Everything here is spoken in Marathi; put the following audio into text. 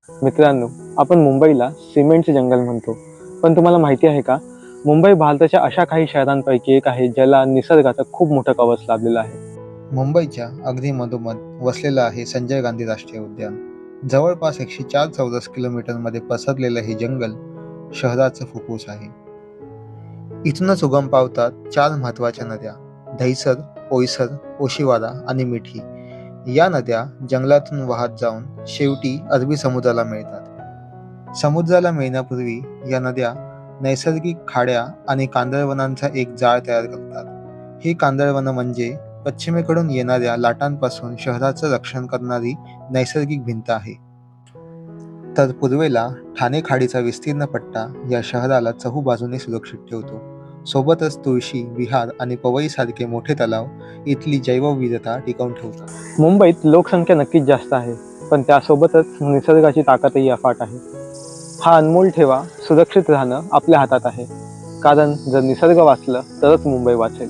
मित्रांनो, आपण मुंबईला सिमेंटचे जंगल म्हणतो. पण तुम्हाला माहिती आहे का? मुंबई भारताच्या अशा काही शहरांपैकी एक आहे ज्याला निसर्गाचा खूप मोठं कवच लाभलेलं आहे. मुंबईच्या अगदी मधोमध वसलेलं आहे संजय गांधी राष्ट्रीय उद्यान. जवळपास 104 चौरस किलोमीटरमध्ये पसरलेलं हे जंगल शहराचं फुफ्फुस आहे. इथूनच उगम पावतात चार महत्त्वाच्या नद्या: दहिसर, पोयसर, ओशिवारा आणि मिठी. या नद्या जंगलातून वाहत जाऊन शेवटी अरबी समुद्राला मिळतात. समुद्राला मिळण्यापूर्वी या नद्या नैसर्गिक खाड्या आणि कांदळवनांचा एक जाळ तयार करतात. ही कांदळवनं म्हणजे पश्चिमेकडून येणाऱ्या लाटांपासून शहराचं रक्षण करणारी नैसर्गिक भिंत आहे. तर पूर्वेला ठाणे खाडीचा विस्तीर्ण पट्टा या शहराला चहूबाजूने सुरक्षित ठेवतो. सोबतच तुळशी, विहार आणि पवईसारखे मोठे तलाव इथली जैवविविधता टिकवून ठेवतात. मुंबईत लोकसंख्या नक्कीच जास्त आहे, पण त्यासोबतच निसर्गाची ताकदही अफाट आहे. हा अनमोल ठेवा सुरक्षित राहणं आपल्या हातात आहे. कारण जर निसर्ग वाचलं तरच मुंबई वाचेल.